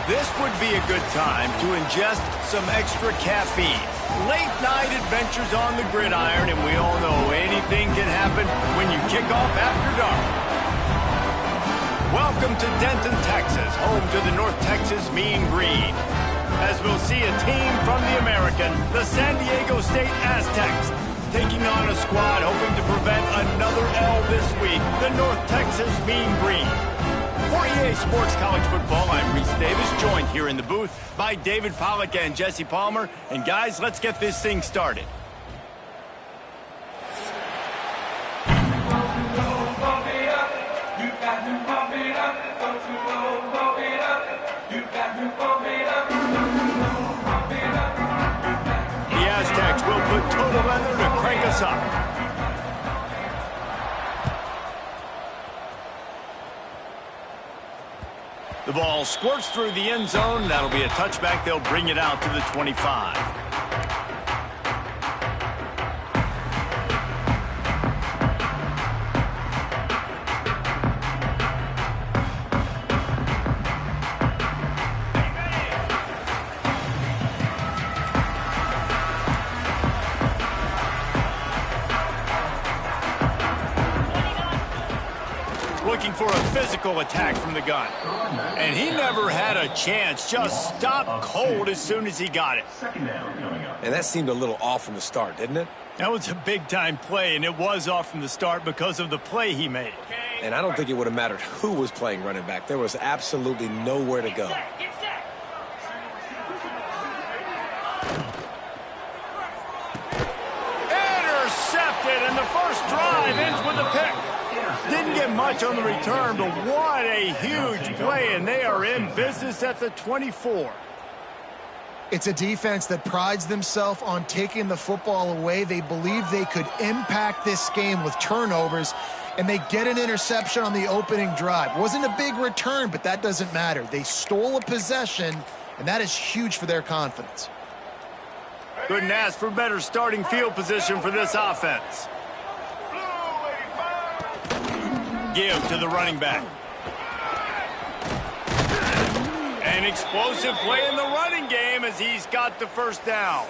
This would be a good time to ingest some extra caffeine. Late night adventures on the gridiron, and we all know anything can happen when you kick off after dark. Welcome to Denton, Texas, home to the North Texas Mean Green. As we'll see a team from the American, the San Diego State Aztecs, taking on a squad hoping to prevent another L this week, the North Texas Mean Green. For EA Sports College Football, I'm Reese Davis, joined here in the booth by David Pollack and Jesse Palmer. And guys, let's get this thing started. The Aztecs will put total leather to crank us up. The ball squirts through the end zone. That'll be a touchback. They'll bring it out to the 25. Looking for a physical attack from the gun. And he never had a chance. Just stopped cold as soon as he got it. And that seemed a little off from the start, didn't it? That was a big-time play, and it was off from the start because of the play he made. And I don't think it would have mattered who was playing running back. There was absolutely nowhere to go. Intercepted, and the first drive ends with a pick. Didn't get much on the return, but what a huge play, and they are in business at the 24. It's a defense that prides themselves on taking the football away. They believe they could impact this game with turnovers, and they get an interception on the opening drive. Wasn't a big return, but that doesn't matter. They stole a possession, and that is huge for their confidence. Couldn't ask for better starting field position for this offense. Give to the running back. An explosive play in the running game as he's got the first down.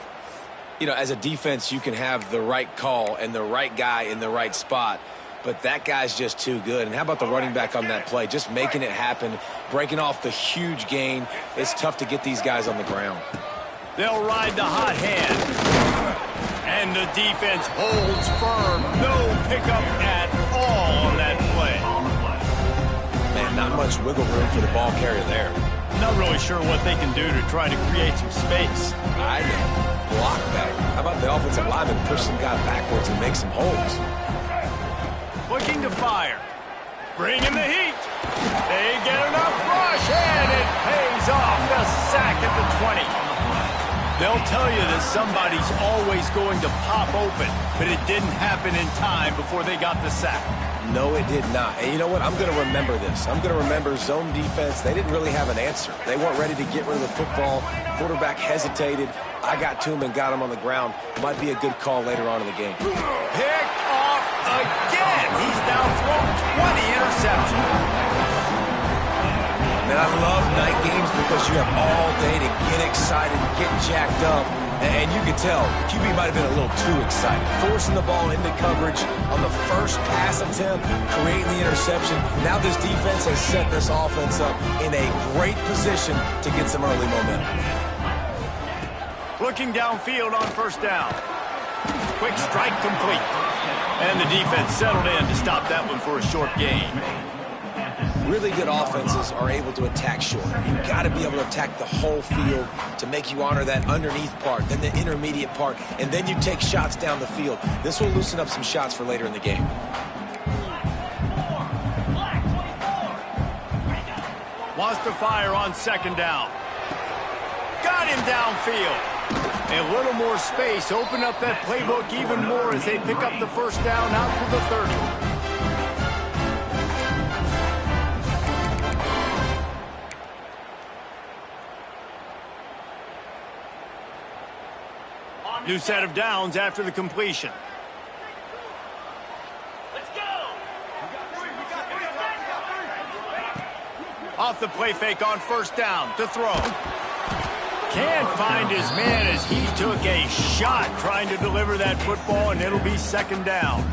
You know, as a defense, you can have the right call and the right guy in the right spot, but that guy's just too good. And how about the running back on that play? Just making it happen, breaking off the huge gain. It's tough to get these guys on the ground. They'll ride the hot hand. And the defense holds firm. No pickup at all on that play. Man, not much wiggle room for the ball carrier there. Not really sure what they can do to try to create some space. I know. Block back. How about the offensive lineman push some guy backwards and make some holes? Looking to fire. Bringing the heat. They get enough rush, and it pays off. The sack at the 20. They'll tell you that somebody's always going to pop open, but it didn't happen in time before they got the sack. No, it did not. And you know what? I'm going to remember this. I'm going to remember zone defense. They didn't really have an answer. They weren't ready to get rid of the football. Quarterback hesitated. I got to him and got him on the ground. Might be a good call later on in the game. Picked off again. He's now thrown 20 interceptions. Man, I love night games because you have all day to get excited, get jacked up. And you can tell, QB might have been a little too excited. Forcing the ball into coverage on the first pass attempt, creating the interception. Now this defense has set this offense up in a great position to get some early momentum. Looking downfield on first down. Quick strike complete. And the defense settled in to stop that one for a short gain. Really good offenses are able to attack short. You've got to be able to attack the whole field to make you honor that underneath part, then the intermediate part, and then you take shots down the field. This will loosen up some shots for later in the game. Wants to fire on second down. Got him downfield. A little more space. Open up that playbook even more as they pick up the first down out to the 30. New set of downs after the completion. Off the play fake on first down to throw. Can't find his man as he took a shot trying to deliver that football, and it'll be second down.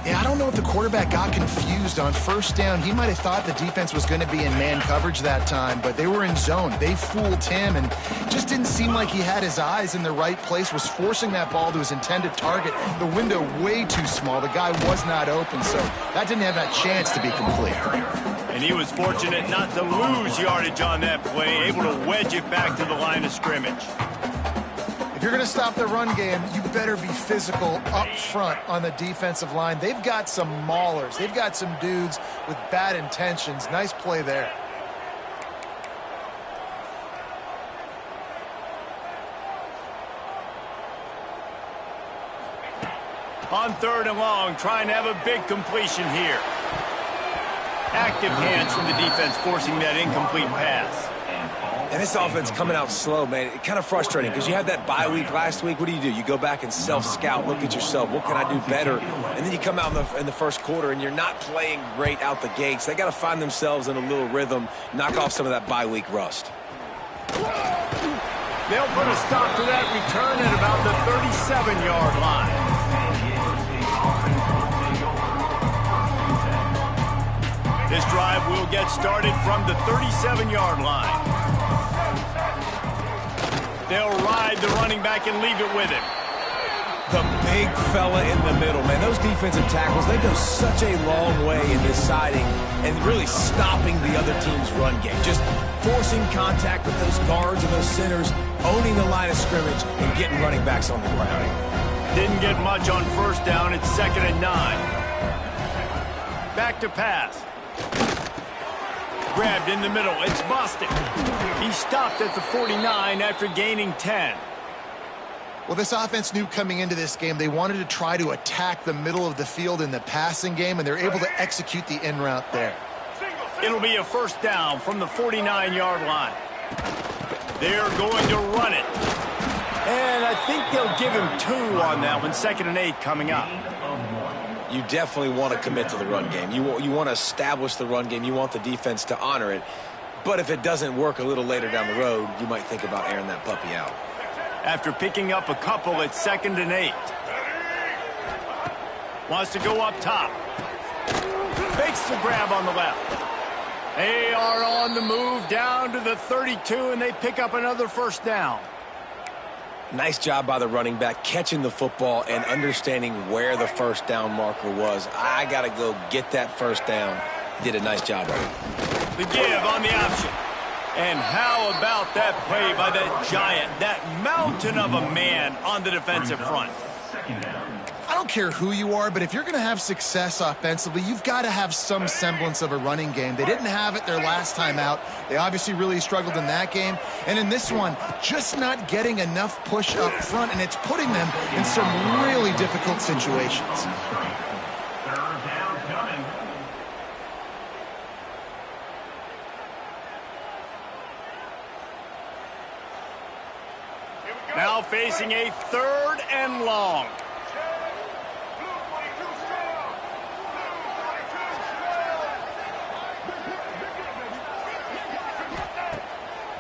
Yeah, I don't know if the quarterback got confused on first down. He might have thought the defense was going to be in man coverage that time, but they were in zone. They fooled him, and just didn't seem like he had his eyes in the right place, was forcing that ball to his intended target. The window way too small. The guy was not open, so that didn't have that chance to be complete. And he was fortunate not to lose yardage on that play, able to wedge it back to the line of scrimmage. If you're going to stop the run game, you better be physical up front on the defensive line. They've got some maulers. They've got some dudes with bad intentions. Nice play there. On third and long, trying to have a big completion here. Active hands from the defense forcing that incomplete pass. And this offense coming out slow, man. It's kind of frustrating because you had that bye week last week. What do? You go back and self-scout, look at yourself. What can I do better? And then you come out in the first quarter and you're not playing great out the gates. They got to find themselves in a little rhythm, knock off some of that bye week rust. They'll put a stop to that return at about the 37-yard line. This drive will get started from the 37-yard line. They'll ride the running back and leave it with him. The big fella in the middle, man. Those defensive tackles, they go such a long way in deciding and really stopping the other team's run game. Just forcing contact with those guards and those centers, owning the line of scrimmage, and getting running backs on the ground. Didn't get much on first down. It's 2nd and 9. Back to pass. Grabbed in the middle. It's Boston. He stopped at the 49 after gaining 10. Well, this offense knew coming into this game they wanted to try to attack the middle of the field in the passing game, and they're able to execute the in route there. It'll be a first down from the 49-yard line. They're going to run it. And I think they'll give him 2 on that one. 2nd and 8 coming up. You definitely want to commit to the run game. You want to establish the run game. You want the defense to honor it. But if it doesn't work a little later down the road, you might think about airing that puppy out. After picking up a couple, it's 2nd and 8. Wants to go up top. Makes the grab on the left. They are on the move down to the 32, and they pick up another first down. Nice job by the running back, catching the football and understanding where the first down marker was. I got to go get that first down. Did a nice job of it. The give on the option. And how about that play by that giant, that mountain of a man on the defensive front? I don't care who you are, but if you're going to have success offensively, you've got to have some semblance of a running game. They didn't have it their last time out. They obviously really struggled in that game. And in this one, just not getting enough push up front, and it's putting them in some really difficult situations. Now facing a 3rd and long.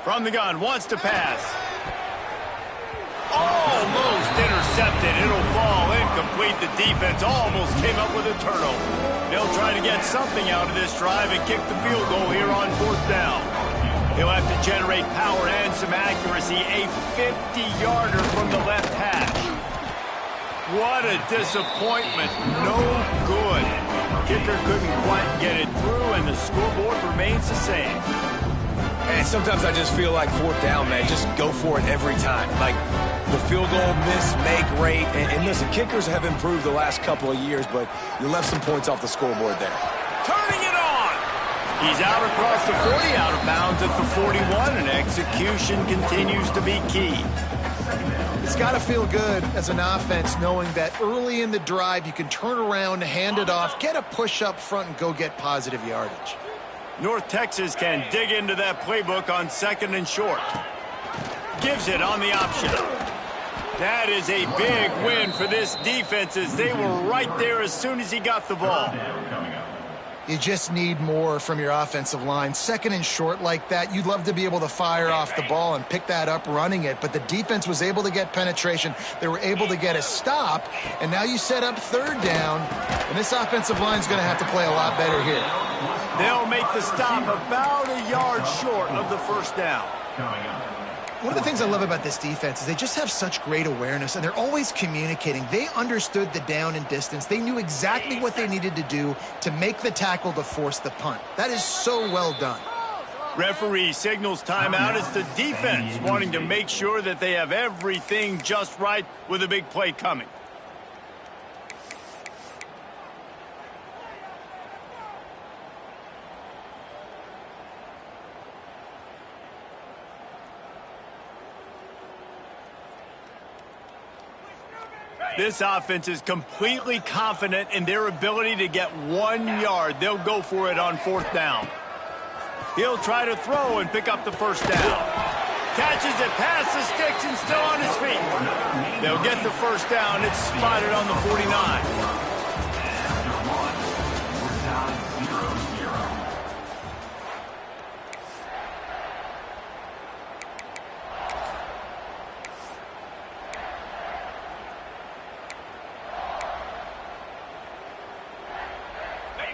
From the gun, wants to pass. Almost intercepted. It'll fall incomplete. The defense almost came up with a turnover. They'll try to get something out of this drive and kick the field goal here on 4th down. He'll have to generate power and some accuracy. A 50-yarder from the left hash. What a disappointment. No good. Kicker couldn't quite get it through, and the scoreboard remains the same. And sometimes I just feel like 4th down, man, just go for it every time. Like the field goal miss, make rate. And listen, kickers have improved the last couple of years, but you left some points off the scoreboard there. Turning it on. He's out across the 40, out of bounds at the 41, and execution continues to be key. It's got to feel good as an offense knowing that early in the drive you can turn around, hand it off, get a push up front, and go get positive yardage. North Texas can dig into that playbook on 2nd and short. Gives it on the option. That is a big win for this defense as they were right there as soon as he got the ball. You just need more from your offensive line. Second and short like that, you'd love to be able to fire off the ball and pick that up running it, but the defense was able to get penetration. They were able to get a stop, and now you set up third down, and this offensive line is going to have to play a lot better here. They'll make the stop about a yard short of the first down. One of the things I love about this defense is they just have such great awareness, and they're always communicating. They understood the down and distance. They knew exactly what they needed to do to make the tackle to force the punt. That is so well done. Referee signals timeout. It's the defense wanting to make sure that they have everything just right with a big play coming. This offense is completely confident in their ability to get 1 yard. They'll go for it on fourth down. He'll try to throw and pick up the first down. Catches it past the sticks and still on his feet. They'll get the first down. It's spotted on the 49.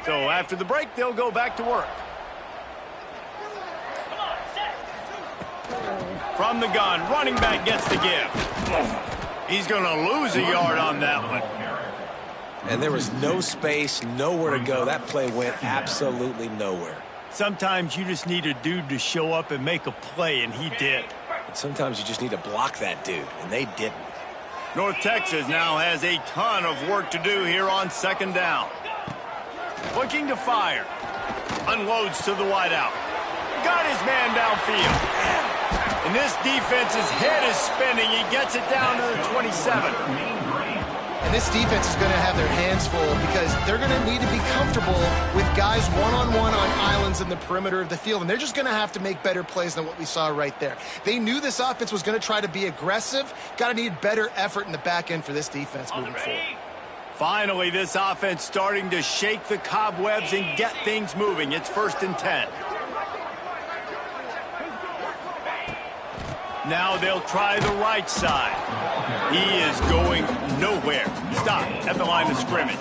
So after the break, they'll go back to work. From the gun, running back gets the give. He's going to lose a yard on that one. And there was no space, nowhere to go. That play went absolutely nowhere. Sometimes you just need a dude to show up and make a play, and he did. But sometimes you just need to block that dude, and they didn't. North Texas now has a ton of work to do here on second down. Looking to fire. Unloads to the wideout. Got his man downfield. And this defense's head is spinning. He gets it down to the 27. And this defense is going to have their hands full because they're going to need to be comfortable with guys one-on-one on islands in the perimeter of the field. And they're just going to have to make better plays than what we saw right there. They knew this offense was going to try to be aggressive. Got to need better effort in the back end for this defense moving forward. Finally, this offense starting to shake the cobwebs and get things moving. It's 1st and 10. Now they'll try the right side. He is going nowhere. Stop at the line of scrimmage.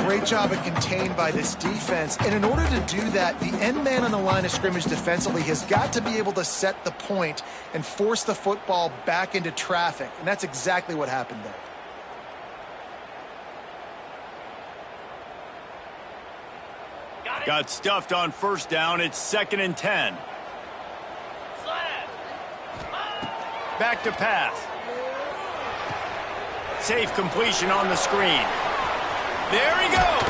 Great job of contained by this defense. And in order to do that, the end man on the line of scrimmage defensively has got to be able to set the point and force the football back into traffic. And that's exactly what happened there. Got stuffed on first down. It's 2nd and 10. Back to pass. Safe completion on the screen. There he goes.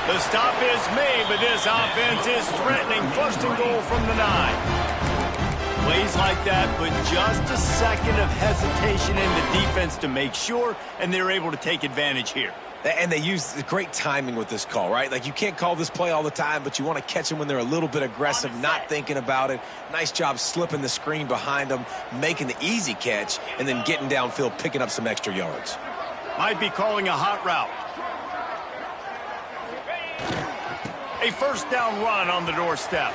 The stop is made, but this offense is threatening 1st and goal from the 9. Plays like that, but just a second of hesitation in the defense to make sure, and they're able to take advantage here. And they use great timing with this call, right? Like, you can't call this play all the time, but you want to catch them when they're a little bit aggressive, not thinking about it. Nice job slipping the screen behind them, making the easy catch, and then getting downfield, picking up some extra yards. Might be calling a hot route. A first down run on the doorstep.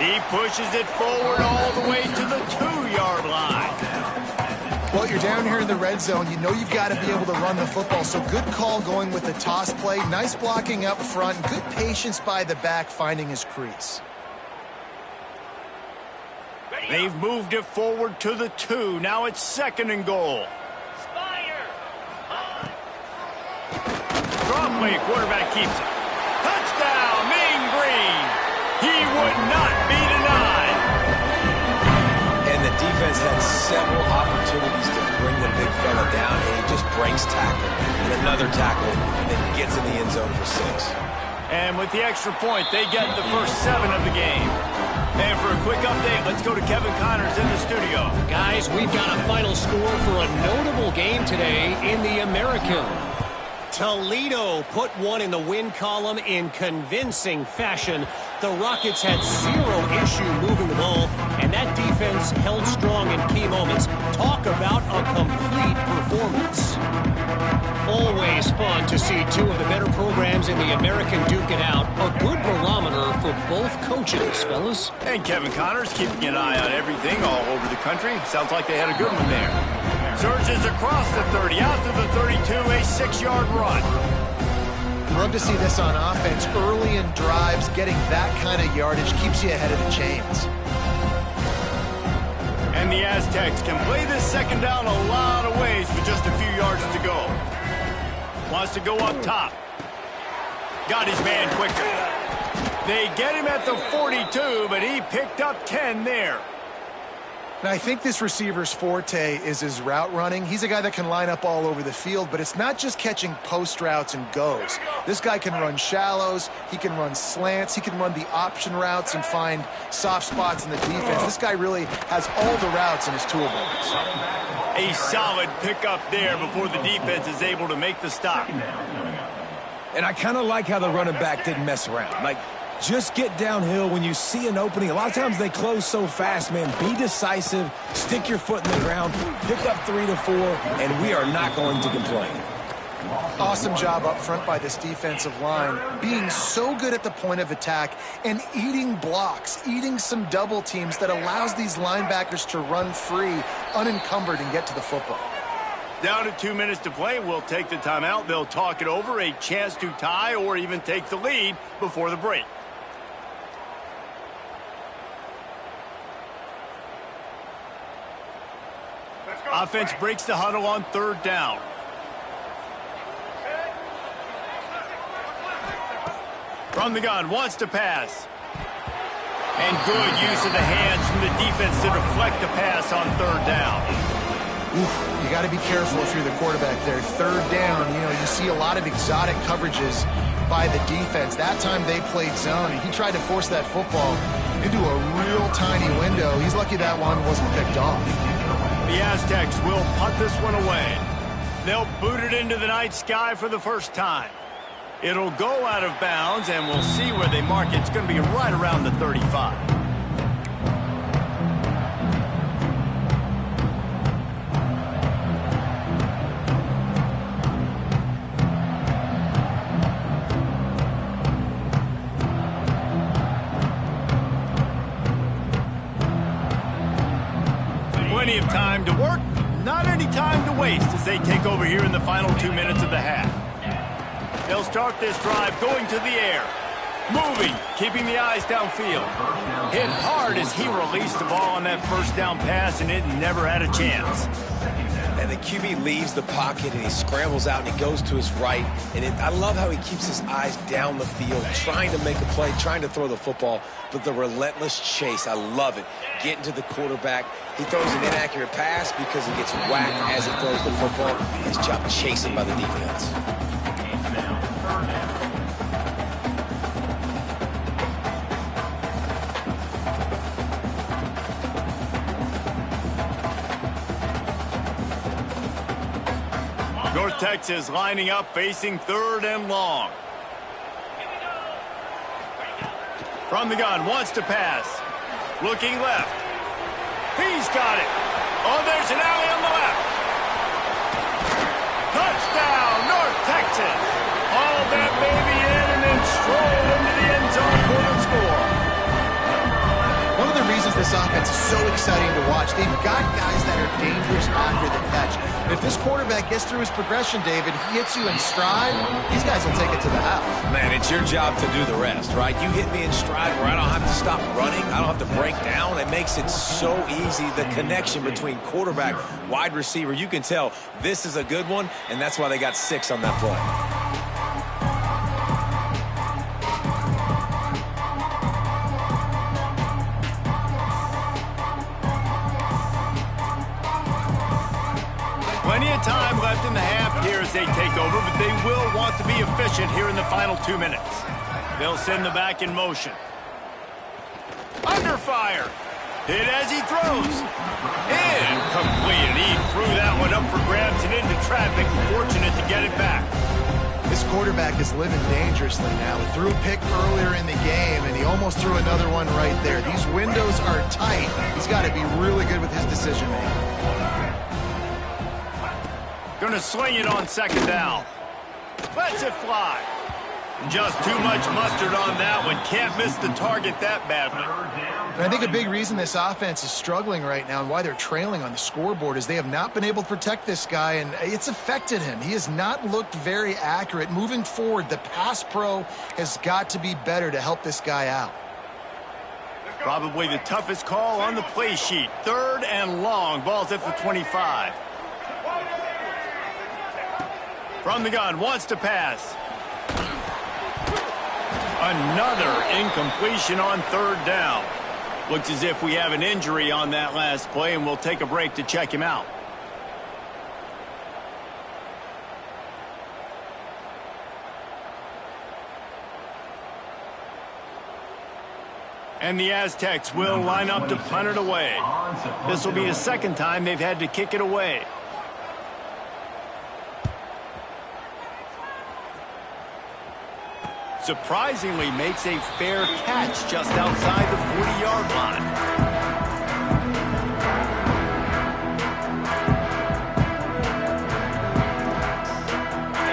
He pushes it forward all the way to the 2-yard line. Well, you're down here in the red zone. You know you've got to be able to run the football. So good call going with the toss play. Nice blocking up front. Good patience by the back finding his crease. They've moved it forward to the 2. Now it's 2nd and goal. Draw play, quarterback keeps it. Touchdown, Mean Green. He would not be denied. And the defense had several opportunities to bring the big fella down, and he just breaks tackle and another tackle and then gets in the end zone for 6. And with the extra point, they get the first 7 of the game. And for a quick update, let's go to Kevin Connors in the studio. Guys, we've got a final score for a notable game today in the American. Toledo put one in the win column in convincing fashion. the Rockets had zero issue moving the ball, and that defense held strong in key moments. Talk about a complete performance. Always fun to see two of the better programs in the American duke it out. A good barometer for both coaches, fellas. And Kevin Connors keeping an eye on everything all over the country. Sounds like they had a good one there. Surges across the 30, out to the 32, a 6-yard run. Love to see this on offense. Early in drives, getting that kind of yardage keeps you ahead of the chains. And the Aztecs can play this second down a lot of ways with just a few yards to go. Wants to go up top. Got his man quicker. They get him at the 42, but he picked up 10 there. Now, I think this receiver's forte is his route running. He's a guy that can line up all over the field, but it's not just catching post routes and goes. This guy can run shallows, he can run slants, he can run the option routes and find soft spots in the defense. This guy really has all the routes in his toolbox. A solid pickup there before the defense is able to make the stop. And I kind of like how the running back didn't mess around. Like, just get downhill when you see an opening. A lot of times they close so fast, man. Be decisive, stick your foot in the ground, pick up 3 to 4, and we are not going to complain. Awesome job up front by this defensive line, being so good at the point of attack and eating blocks, eating some double teams that allows these linebackers to run free, unencumbered, and get to the football. Down to 2 minutes to play. We'll take the timeout. They'll talk it over, a chance to tie or even take the lead before the break. Offense breaks the huddle on 3rd down. From the gun, wants to pass. And good use of the hands from the defense to deflect the pass on 3rd down. Oof, you got to be careful if you're the quarterback there. 3rd down, you see a lot of exotic coverages by the defense. That time they played zone, and he tried to force that football into a real tiny window. He's lucky that one wasn't picked off. The Aztecs will punt this one away. They'll boot it into the night sky for the first time. It'll go out of bounds, and we'll see where they mark it. It's going to be right around the 35. Plenty of time to work, not any time to waste as they take over here in the final 2 minutes of the half. They'll start this drive going to the air. Moving, keeping the eyes downfield. Hit hard as he released the ball on that first down pass, and it never had a chance. And the QB leaves the pocket, and he scrambles out, and he goes to his right. And I love how he keeps his eyes down the field, trying to make a play, trying to throw the football, but the relentless chase, I love it. Getting to the quarterback. He throws an inaccurate pass because he gets whacked as he throws the football. His job chasing by the defense. North Texas lining up, facing 3rd and long. From the gun, wants to pass. Looking left. He's got it. Oh, there's an alley on the left. Touchdown, North Texas. Haul that baby in and then stroll into the end zone for the score. One of the reasons this offense is so exciting to watch, they've got guys that are dangerous after the catch. If this quarterback gets through his progression, David, he hits you in stride, these guys will take it to the house. Man, it's your job to do the rest, right? You hit me in stride where I don't have to stop running. I don't have to break down. It makes it so easy. The connection between quarterback, wide receiver, you can tell this is a good one, and that's why they got 6 on that play. Plenty of time left in the half here as they take over, but they will want to be efficient here in the final 2 minutes. They'll send the back in motion. Under fire. Hit as he throws. Incomplete. And he threw that one up for grabs and into traffic. Fortunate to get it back. This quarterback is living dangerously now. He threw a pick earlier in the game, and he almost threw another one right there. These windows are tight. He's got to be really good with his decision-making. Gonna sling it on second down. Lets it fly. Just too much mustard on that one. Can't miss the target that badly. And I think a big reason this offense is struggling right now and why they're trailing on the scoreboard is they have not been able to protect this guy, and it's affected him. He has not looked very accurate. Moving forward, the pass pro has got to be better to help this guy out. Probably the toughest call on the play sheet. 3rd and long. Ball's at the 25. From the gun, wants to pass. Another incompletion on 3rd down. Looks as if we have an injury on that last play, and we'll take a break to check him out. And the Aztecs will line up to punt it away. This will be the second time they've had to kick it away. Surprisingly makes a fair catch just outside the 40-yard line.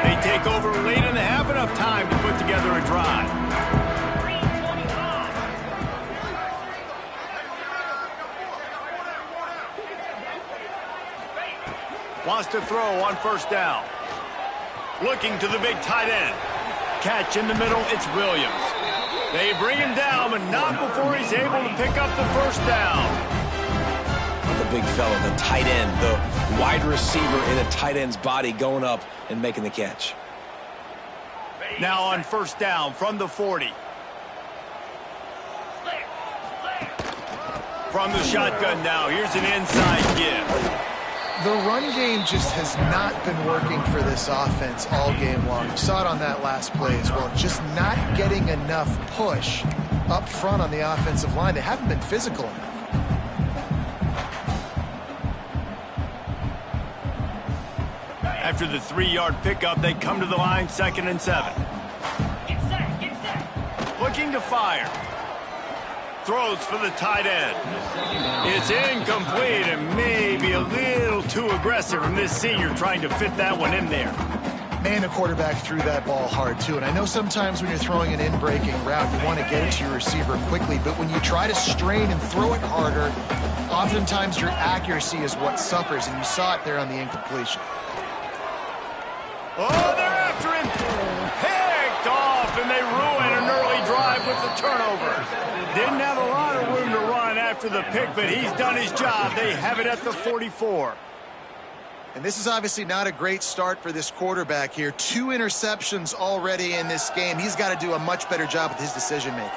They take over late in the half, enough time to put together a drive. Wants to throw on 1st down. Looking to the big tight end. Catch in the middle, it's Williams. They bring him down, but not before he's able to pick up the 1st down. The big fella, the tight end, the wide receiver in a tight end's body going up and making the catch. Now on 1st down from the 40. From the shotgun now, here's an inside give. The run game just has not been working for this offense all game long. You saw it on that last play as well. Just not getting enough push up front on the offensive line. They haven't been physical enough. After the 3-yard pickup, they come to the line, 2nd and 7. Get set. Looking to fire. Throws for the tight end. It's incomplete and maybe a little too aggressive from this senior trying to fit that one in there. Man, the quarterback threw that ball hard, too. And I know sometimes when you're throwing an in-breaking route, you want to get it to your receiver quickly. But when you try to strain and throw it harder, oftentimes your accuracy is what suffers. And you saw it there on the incompletion. Oh, they're after him. Picked off, and they ruin an early drive with the turnover. Didn't have a lot of room to run after the pick, but he's done his job. They have it at the 44. And this is obviously not a great start for this quarterback here. 2 interceptions already in this game. He's got to do a much better job with his decision-making.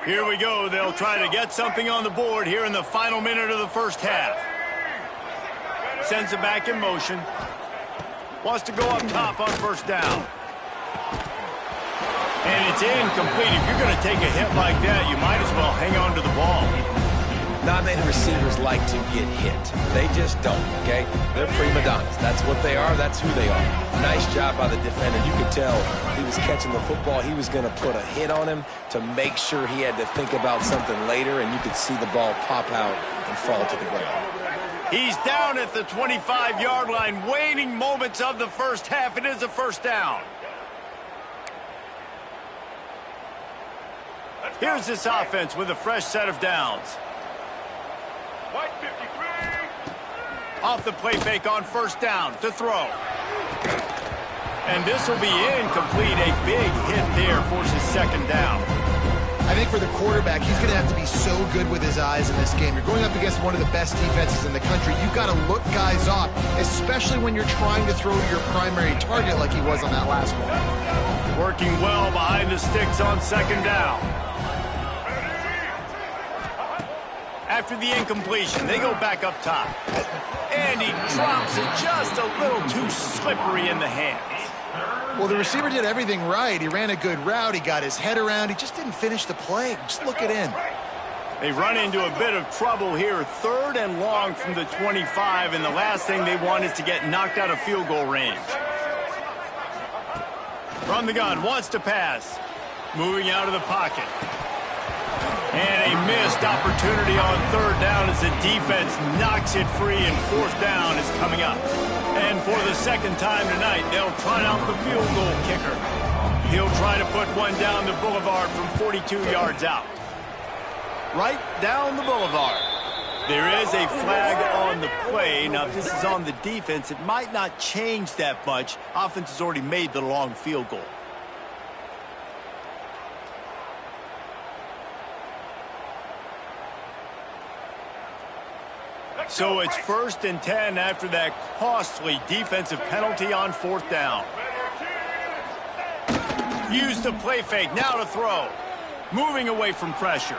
Here we go. They'll try to get something on the board here in the final minute of the 1st half. Sends it back in motion. Wants to go up top on 1st down. And it's incomplete. If you're going to take a hit like that, you might as well hang on to the ball. Not many receivers like to get hit. They just don't, okay? They're prima donnas. That's what they are. That's who they are. Nice job by the defender. You could tell he was catching the football. He was going to put a hit on him to make sure he had to think about something later, and you could see the ball pop out and fall to the ground. He's down at the 25-yard line. Waning moments of the 1st half. It is a 1st down. Here's this offense with a fresh set of downs. White 53. Off the play fake on 1st down to throw. And this will be incomplete. A big hit there forces 2nd down. I think for the quarterback, he's going to have to be so good with his eyes in this game. You're going up against one of the best defenses in the country. You've got to look guys off, especially when you're trying to throw to your primary target like he was on that last one. Working well behind the sticks on 2nd down. After the incompletion, they go back up top. And he drops it just a little too slippery in the hands. Well, the receiver did everything right. He ran a good route. He got his head around. He just didn't finish the play. Just look it in. They run into a bit of trouble here. 3rd and long from the 25, and the last thing they want is to get knocked out of field goal range. From the gun, wants to pass. Moving out of the pocket. And a missed opportunity on 3rd down as the defense knocks it free, and 4th down is coming up. And for the 2nd time tonight, they'll trot out the field goal kicker. He'll try to put one down the boulevard from 42 yards out. Right down the boulevard. There is a flag on the play. Now, if this is on the defense, it might not change that much. Offense has already made the long field goal. So it's 1st and 10 after that costly defensive penalty on 4th down. Use the play fake, now to throw. Moving away from pressure.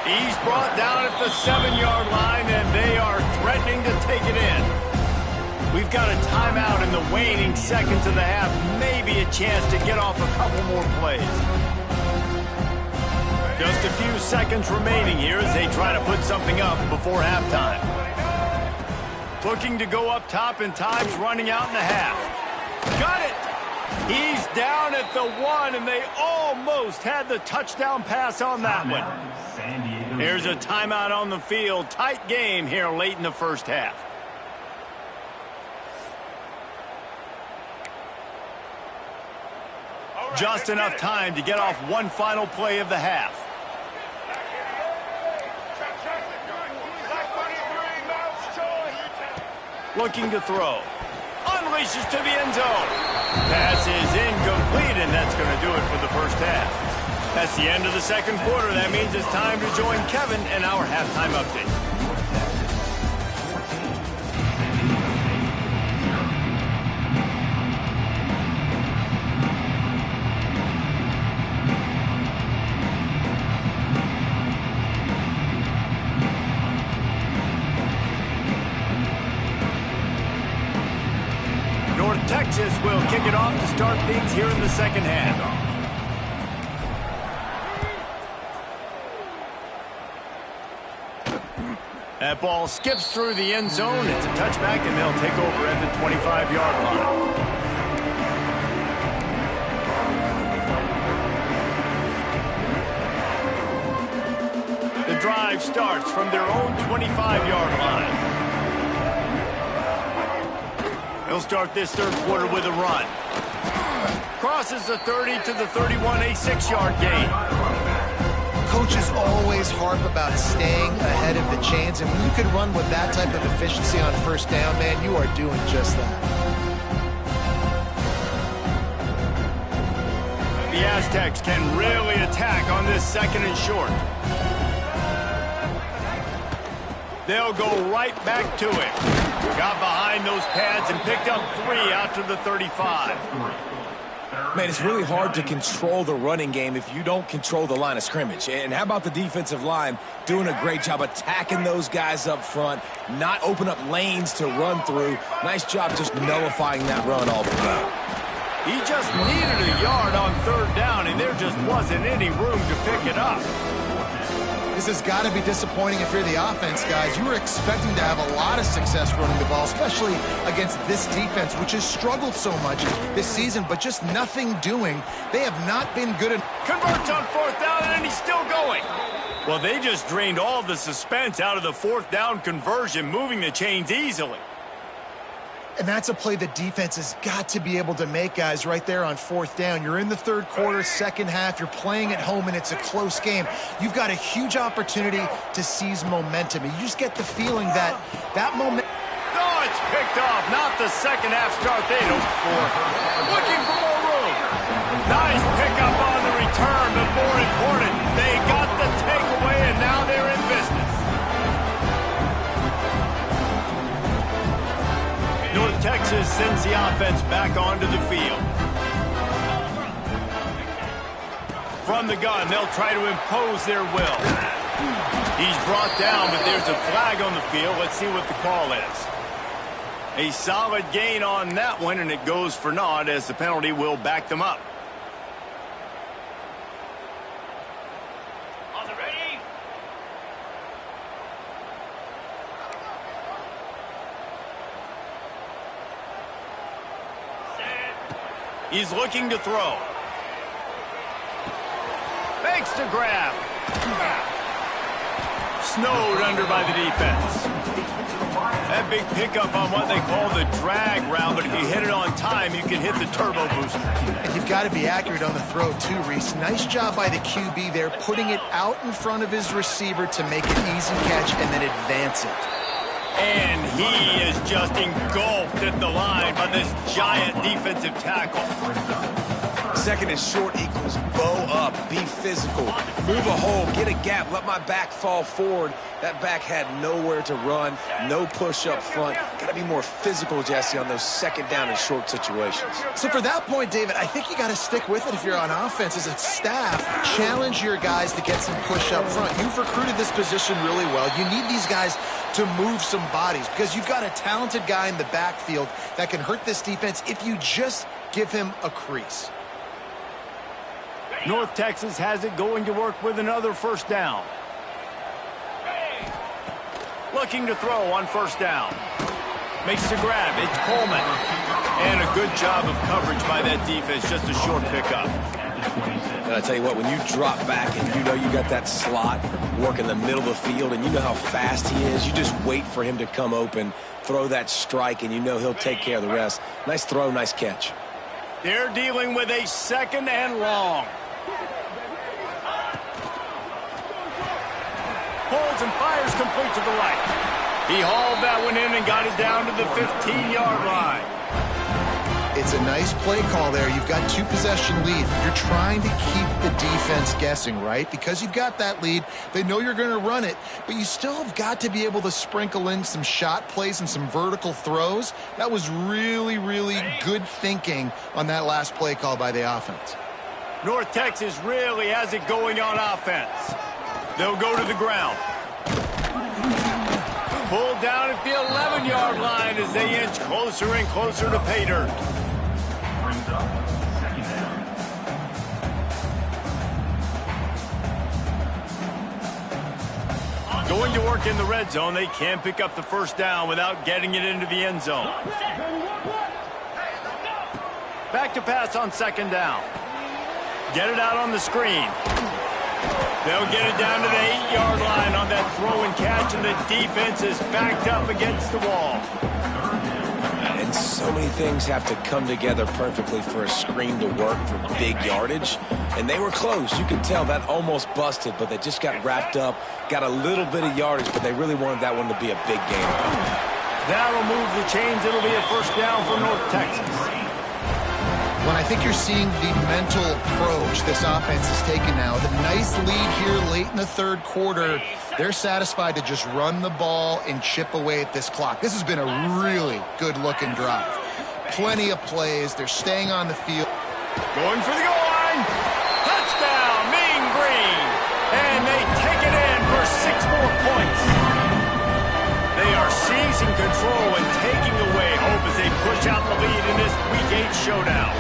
He's brought down at the 7-yard line, and they are threatening to take it in. We've got a timeout in the waning seconds of the half. Maybe a chance to get off a couple more plays. Just a few seconds remaining here as they try to put something up before halftime. Looking to go up top, and time's running out in the half. Got it! He's down at the 1, and they almost had the touchdown pass on that one. There's a timeout on the field. Tight game here late in the first half. Just enough time to get off one final play of the half. Looking to throw. Unleashes to the end zone. Pass is incomplete, and that's going to do it for the first half. That's the end of the 2nd quarter. That means it's time to join Kevin in our halftime update. North Texas will kick it off to start things here in the 2nd half. That ball skips through the end zone. It's a touchback, and they'll take over at the 25-yard line. The drive starts from their own 25-yard line. They'll start this 3rd quarter with a run. Crosses the 30 to the 31, a 6-yard gain. Coaches always harp about staying ahead of the chains, and when you can run with that type of efficiency on 1st down, man, you are doing just that. The Aztecs can really attack on this 2nd and short. They'll go right back to it. Got behind those pads and picked up 3 out to the 35. Man, it's really hard to control the running game if you don't control the line of scrimmage. And how about the defensive line doing a great job attacking those guys up front, not open up lanes to run through. Nice job just nullifying that run altogether. He just needed a yard on 3rd down, and there just wasn't any room to pick it up. This has got to be disappointing if you're the offense, guys. You were expecting to have a lot of success running the ball, especially against this defense, which has struggled so much this season, but just nothing doing. They have not been good enough. Converts on 4th down, and he's still going. Well, they just drained all the suspense out of the 4th down conversion, moving the chains easily. And that's a play the defense has got to be able to make, guys, right there on 4th down. You're in the 3rd quarter, 2nd half. You're playing at home, and it's a close game. You've got a huge opportunity to seize momentum. And you just get the feeling that momentum. No, it's picked off. Not the 2nd half start they'd hoped for. Looking for more room. Nice pickup on the return, but more important, they got the takeaway, and now they're in business. North Texas sends the offense back onto the field. From the gun, they'll try to impose their will. He's brought down, but there's a flag on the field. Let's see what the call is. A solid gain on that one, and it goes for naught as the penalty will back them up. He's looking to throw. Makes the grab. Snowed under by the defense. That big pickup on what they call the drag route, but if you hit it on time, you can hit the turbo booster. And you've got to be accurate on the throw too, Reese. Nice job by the QB there, putting it out in front of his receiver to make an easy catch and then advance it. And he is just engulfed at the line by this giant defensive tackle. Second and short equals bow up, be physical, move a hole, get a gap, let my back fall forward. That back had nowhere to run, no push up front. Got to be more physical, Jesse, on those second down and short situations. So for that point, David, I think you got to stick with it if you're on offense as a staff. Challenge your guys to get some push up front. You've recruited this position really well. You need these guys to move some bodies because you've got a talented guy in the backfield that can hurt this defense if you just give him a crease. North Texas has it going to work with another first down. Looking to throw on first down. Makes the grab. It's Coleman. And a good job of coverage by that defense. Just a short pickup. And I tell you what, when you drop back and you know you got that slot work in the middle of the field and you know how fast he is, you just wait for him to come open, throw that strike, and you know he'll take care of the rest. Nice throw, nice catch. They're dealing with a second and long. Pulls and fires complete to the right. He hauled that one in and got it down to the 15-yard line. It's a nice play call there. You've got 2-possession lead. You're trying to keep the defense guessing, right? Because you've got that lead. They know you're going to run it, but you still have got to be able to sprinkle in some shot plays and some vertical throws. That was really, really good thinking on that last play call by the offense. North Texas really has it going on offense. They'll go to the ground. Pulled down at the 11-yard line as they inch closer and closer to pay dirt. Going to work in the red zone. They can pick up the first down without getting it into the end zone. Back to pass on second down. Get it out on the screen. They'll get it down to the 8-yard line on that throw and catch, and the defense is backed up against the wall. And so many things have to come together perfectly for a screen to work for big yardage. And they were close. You could tell that almost busted, but they just got wrapped up, got a little bit of yardage, but they really wanted that one to be a big game. That'll move the chains. It'll be a first down for North Texas. When I think you're seeing the mental approach this offense is taking now, the nice lead here late in the third quarter, they're satisfied to just run the ball and chip away at this clock. This has been a really good-looking drive. Plenty of plays. They're staying on the field. Going for the goal line. Touchdown, Mean Green. And they take it in for 6 more points. They are seizing control and taking away hope as they push out the lead in this Week 8 showdown.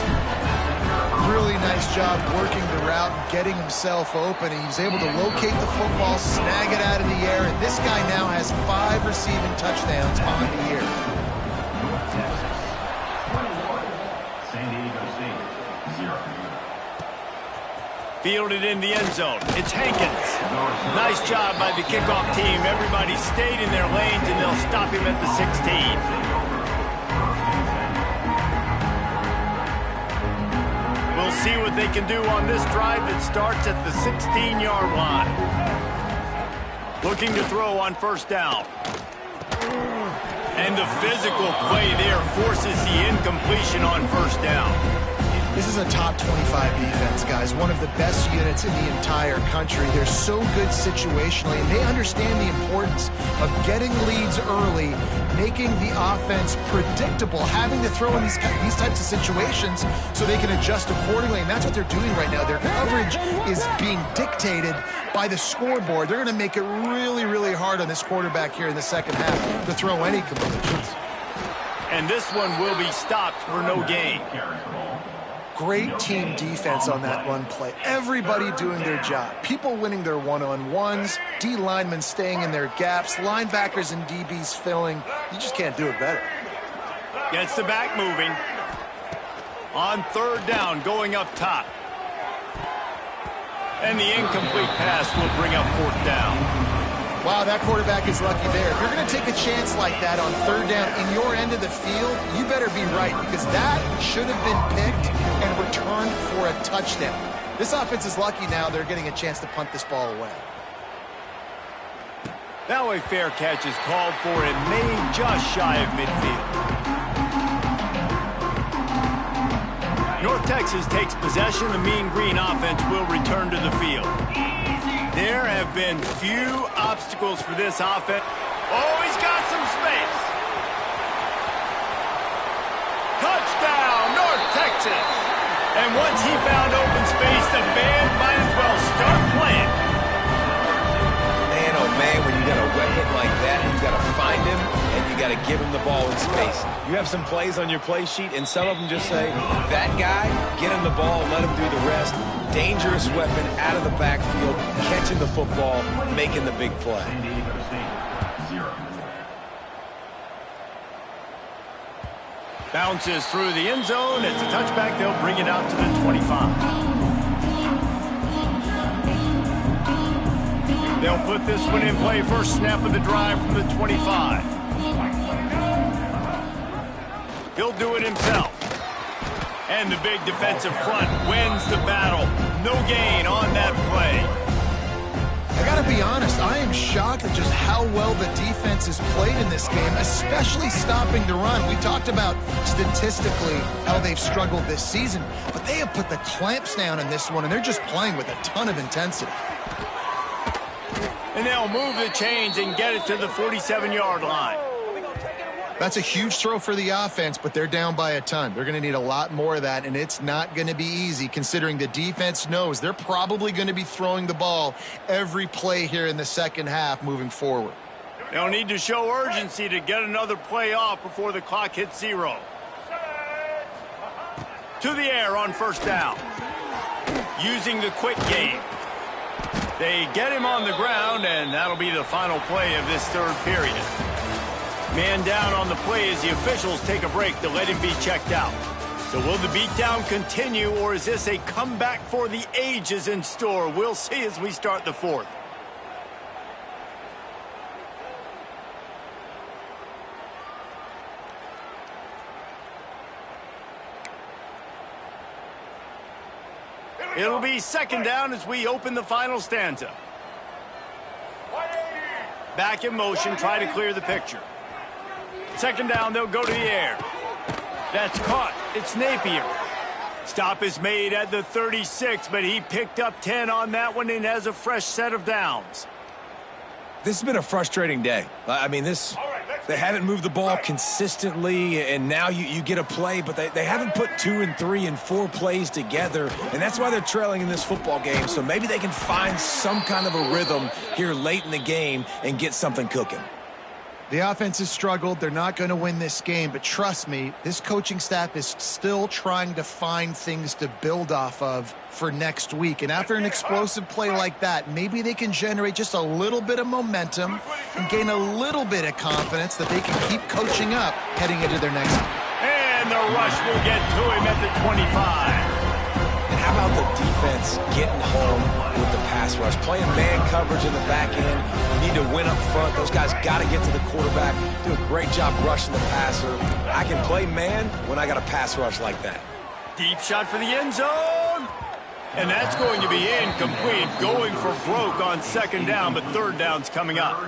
Really nice job working the route and getting himself open. He was able to locate the football, snag it out of the air, and this guy now has 5 receiving touchdowns on the year. Fielded in the end zone. It's Hankins. Nice job by the kickoff team. Everybody stayed in their lanes, and they'll stop him at the 16. We'll see what they can do on this drive that starts at the 16-yard line. Looking to throw on first down. And the physical play there forces the incompletion on first down. This is a top 25 defense, guys. One of the best units in the entire country. They're so good situationally, and they understand the importance of getting leads early, making the offense predictable, having to throw in these types of situations so they can adjust accordingly, and that's what they're doing right now. Their coverage is being dictated by the scoreboard. They're going to make it really, really hard on this quarterback here in the second half to throw any completions. And this one will be stopped for no gain. Great team defense on that run play. Everybody doing their job. People winning their one-on-ones, D linemen staying in their gaps, linebackers and DBs filling. You just can't do it better. Gets the back moving. On third down, going up top. And the incomplete pass will bring up fourth down. Wow, that quarterback is lucky there. If you're going to take a chance like that on third down in your end of the field, you better be right, because that should have been picked and returned for a touchdown. This offense is lucky now they're getting a chance to punt this ball away. Now a fair catch is called for and made just shy of midfield. North Texas takes possession. The Mean Green offense will return to the field. There have been few obstacles for this offense. Oh, he's got some space. Touchdown, North Texas. And once he found open space, the band might as well start playing. Man, oh man, when you got a weapon like that, you got to find him and you got to give him the ball in space. You have some plays on your play sheet, and some of them just say, that guy, get him the ball, let him do the rest. Dangerous weapon out of the backfield, catching the football, making the big play. Bounces through the end zone. It's a touchback. They'll bring it out to the 25. They'll put this one in play. First snap of the drive from the 25. He'll do it himself. And the big defensive front wins the battle. No gain on that play. I gotta be honest, I am shocked at just how well the defense has played in this game, especially stopping the run. We talked about statistically how they've struggled this season, but they have put the clamps down in this one, and they're just playing with a ton of intensity. And they'll move the chains and get it to the 47-yard line. That's a huge throw for the offense, but they're down by a ton. They're going to need a lot more of that, and it's not going to be easy considering the defense knows they're probably going to be throwing the ball every play here in the second half moving forward. They'll need to show urgency to get another play off before the clock hits 0. To the air on first down. Using the quick game. They get him on the ground, and that'll be the final play of this third period. Man down on the play as the officials take a break to let him be checked out. So will the beatdown continue, or is this a comeback for the ages in store? We'll see as we start the fourth. It'll be second down as we open the final stanza. Back in motion, try to clear the picture. Second down, they'll go to the air. That's caught. It's Napier. Stop is made at the 36, but he picked up 10 on that one and has a fresh set of downs. This has been a frustrating day. I mean, they haven't moved the ball consistently, and now you get a play, but they haven't put 2 and 3 and 4 plays together, and that's why they're trailing in this football game. So maybe they can find some kind of a rhythm here late in the game and get something cooking. The offense has struggled. They're not going to win this game, but trust me, this coaching staff is still trying to find things to build off of for next week. And after an explosive play like that, maybe they can generate just a little bit of momentum and gain a little bit of confidence that they can keep coaching up heading into their next game. And the rush will get to him at the 25. And how about the defense getting home with the pass rush? Playing man coverage in the back end. You need to win up front. Those guys got to get to the quarterback. Do a great job rushing the passer. I can play man when I got a pass rush like that. Deep shot for the end zone. And that's going to be incomplete. Going for broke on second down, but third down's coming up.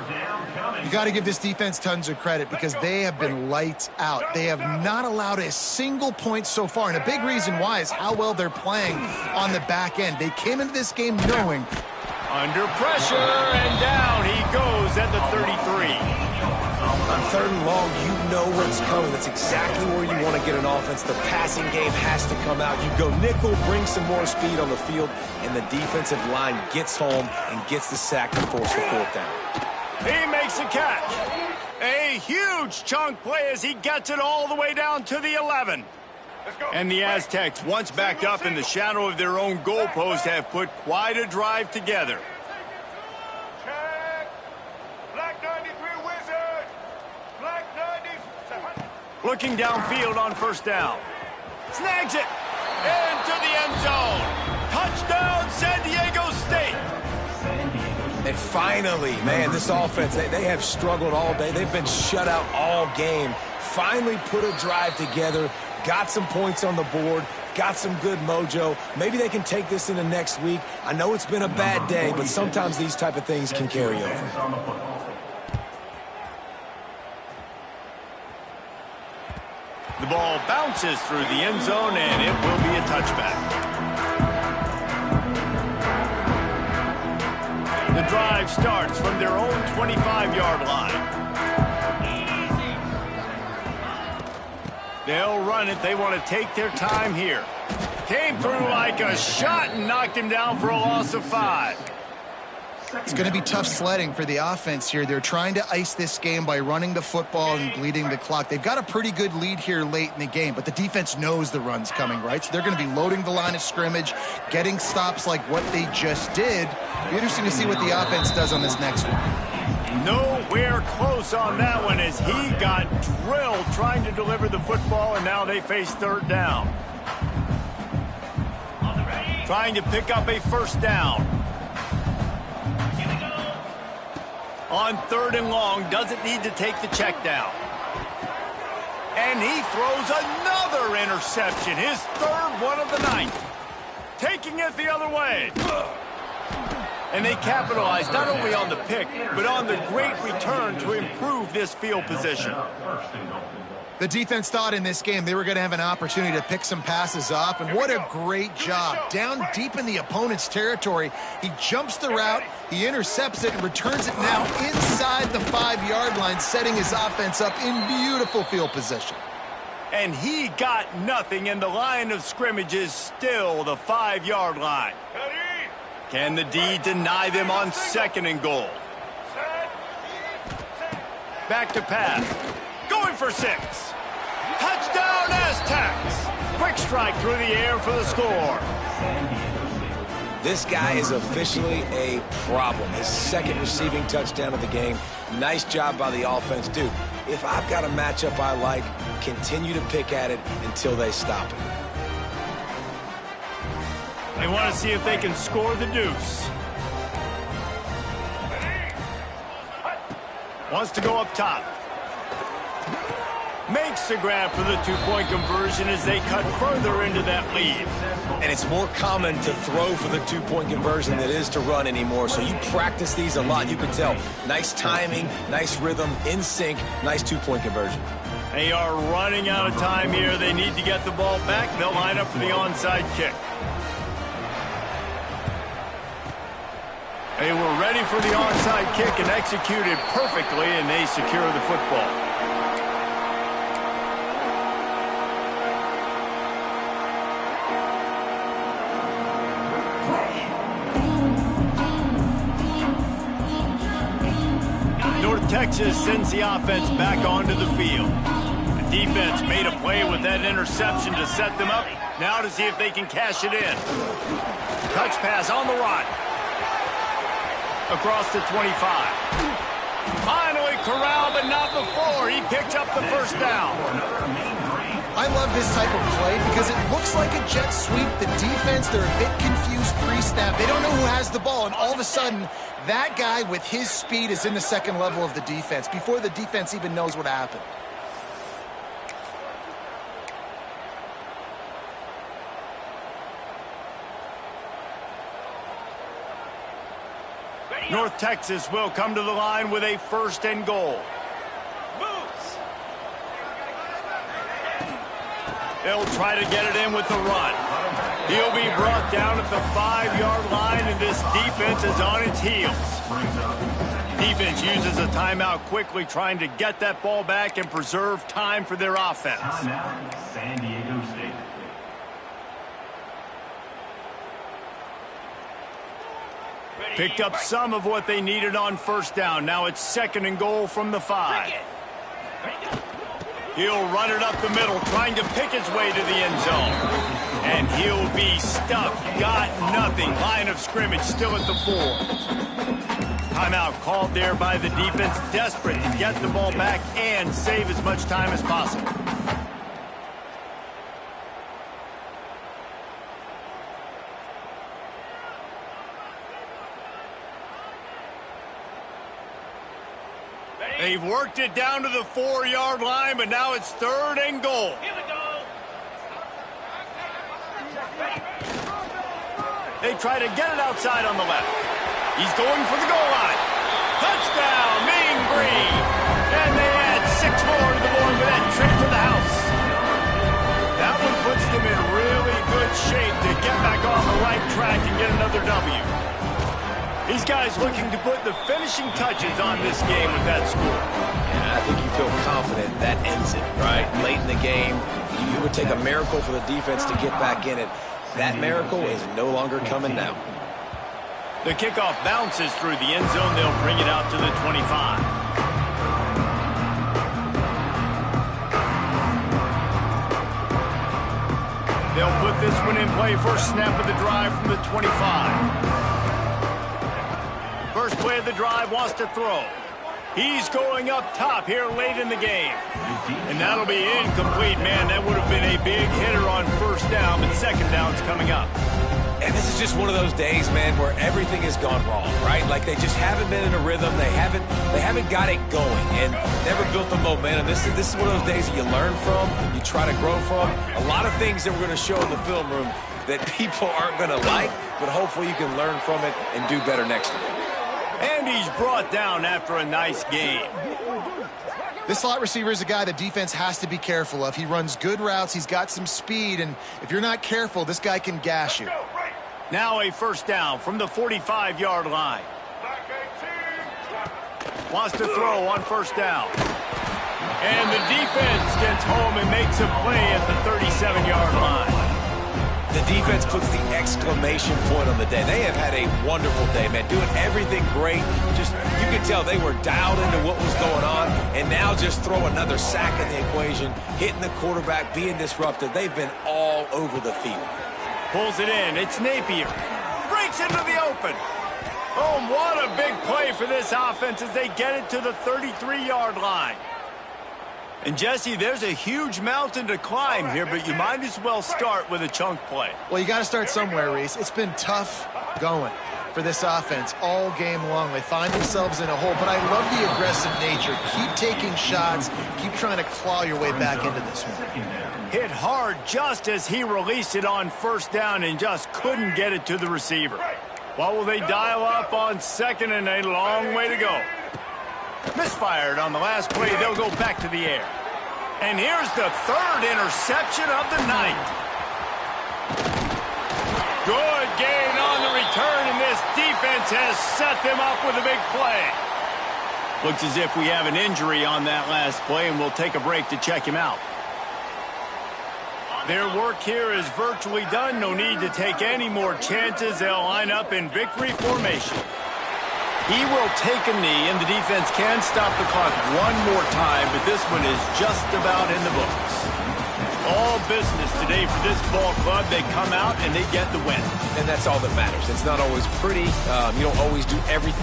You got to give this defense tons of credit because they have been lights out. They have not allowed a single point so far, and a big reason why is how well they're playing on the back end. They came into this game knowing. Under pressure, and down he goes at the 33. On third and long, you know what's coming. That's exactly where you want to get an offense. The passing game has to come out. You go nickel, bring some more speed on the field, and the defensive line gets home and gets the sack to force the fourth down. He makes a catch. A huge chunk play as he gets it all the way down to the 11. And the Aztecs, once backed up in the shadow of their own goalpost, have put quite a drive together. Check. Black 93 Wizard. Black 90. Looking downfield on first down. Snags it. Into the end zone. Touchdown, San Diego State. And finally, man, this offense, they have struggled all day. They've been shut out all game. Finally put a drive together, got some points on the board, got some good mojo. Maybe they can take this into next week. I know it's been a bad day, but sometimes these type of things can carry over. The ball bounces through the end zone, and it will be a touchback. The drive starts from their own 25-yard line. They'll run it. They want to take their time here. Came through like a shot and knocked him down for a loss of 5. It's going to be tough sledding for the offense here. They're trying to ice this game by running the football and bleeding the clock. They've got a pretty good lead here late in the game, but the defense knows the run's coming, right? So they're going to be loading the line of scrimmage, getting stops like what they just did. It'll be interesting to see what the offense does on this next one. Nowhere close on that one as he got drilled trying to deliver the football, and now they face third down. Trying to pick up a first down. On third and long, doesn't need to take the check down. And he throws another interception, his third one of the night. Taking it the other way. And they capitalize not only on the pick, but on the great return to improve this field position. The defense thought in this game they were going to have an opportunity to pick some passes off, and what a great job. Down deep in the opponent's territory, he jumps the route, he intercepts it, and returns it now inside the 5-yard line, setting his offense up in beautiful field position. And he got nothing, and the line of scrimmage is still the 5-yard line. Can the D deny them on second and goal? Back to pass. Going for 6. Touchdown, Aztecs. Quick strike through the air for the score. This guy is officially a problem. His second receiving touchdown of the game. Nice job by the offense. Dude, if I've got a matchup I like, continue to pick at it until they stop it. They want to see if they can score the deuce. Wants to go up top. Makes the grab for the 2-point conversion as they cut further into that lead. And it's more common to throw for the 2-point conversion than it is to run anymore. So you practice these a lot. You can tell. Nice timing, nice rhythm, in sync, nice 2-point conversion. They are running out of time here. They need to get the ball back. They'll line up for the onside kick. They were ready for the onside kick and executed perfectly, and they secure the football. North Texas sends the offense back onto the field. The defense made a play with that interception to set them up. Now to see if they can cash it in. Touch pass on the run. Across the 25. Finally corralled, but not before. He picked up the first down. I love this type of play because it looks like a jet sweep. The defense, they're a bit confused pre-snap. They don't know who has the ball, and all of a sudden, that guy with his speed is in the second level of the defense before the defense even knows what happened. North Texas will come to the line with a first and goal. They'll try to get it in with the run. He'll be brought down at the 5-yard line, and this defense is on its heels. Defense uses a timeout quickly, trying to get that ball back and preserve time for their offense. Timeout, San Diego State. Picked up some of what they needed on first down. Now it's second and goal from the 5. He'll run it up the middle, trying to pick his way to the end zone. And he'll be stuffed. Got nothing. Line of scrimmage still at the 4. Timeout called there by the defense, desperate to get the ball back and save as much time as possible. They've worked it down to the 4-yard line, but now it's 3rd and goal. They try to get it outside on the left. He's going for the goal line. Touchdown, Mean Green. And they add 6 more to the board with that trip to the house. That one puts them in really good shape to get back on the right track and get another W. These guys looking to put the finishing touches on this game with that score. Yeah, I think you feel confident that ends it, right? Late in the game, you would take a miracle for the defense to get back in it. That miracle is no longer coming now. The kickoff bounces through the end zone. They'll bring it out to the 25. They'll put this one in play. First snap of the drive from the 25. First play of the drive, wants to throw. He's going up top here late in the game. And that'll be incomplete, man. That would have been a big hitter on first down, but second down's coming up. And this is just one of those days, man, where everything has gone wrong, right? Like they just haven't been in a rhythm. They haven't got it going and never built the momentum. This is one of those days that you learn from, you try to grow from. A lot of things that we're going to show in the film room that people aren't going to like, but hopefully you can learn from it and do better next time. And he's brought down after a nice game. This slot receiver is a guy the defense has to be careful of. He runs good routes. He's got some speed, and if you're not careful, this guy can gash you. Now a first down from the 45-yard line. Wants to throw on first down. And the defense gets home and makes a play at the 37-yard line. The defense puts the exclamation point on the day. They have had a wonderful day, man, doing everything great. Just, you could tell they were dialed into what was going on, and now just throw another sack in the equation, hitting the quarterback, being disruptive. They've been all over the field. Pulls it in. It's Napier. Breaks into the open. Oh, what a big play for this offense as they get it to the 33-yard line. And, Jesse, there's a huge mountain to climb here, but you might as well start with a chunk play. Well, you got to start somewhere, Reese. It's been tough going for this offense all game long. They find themselves in a hole, but I love the aggressive nature. Keep taking shots. Keep trying to claw your way back into this one. Hit hard just as he released it on first down and just couldn't get it to the receiver. What will they dial up on second and a long way to go? Misfired on the last play. They'll go back to the air. And here's the 3rd interception of the night. Good gain on the return, and this defense has set them up with a big play. Looks as if we have an injury on that last play, and we'll take a break to check him out. Their work here is virtually done. No need to take any more chances. They'll line up in victory formation. He will take a knee, and the defense can stop the clock one more time, but this one is just about in the books. All business today for this ball club. They come out, and they get the win. And that's all that matters. It's not always pretty. You don't always do everything.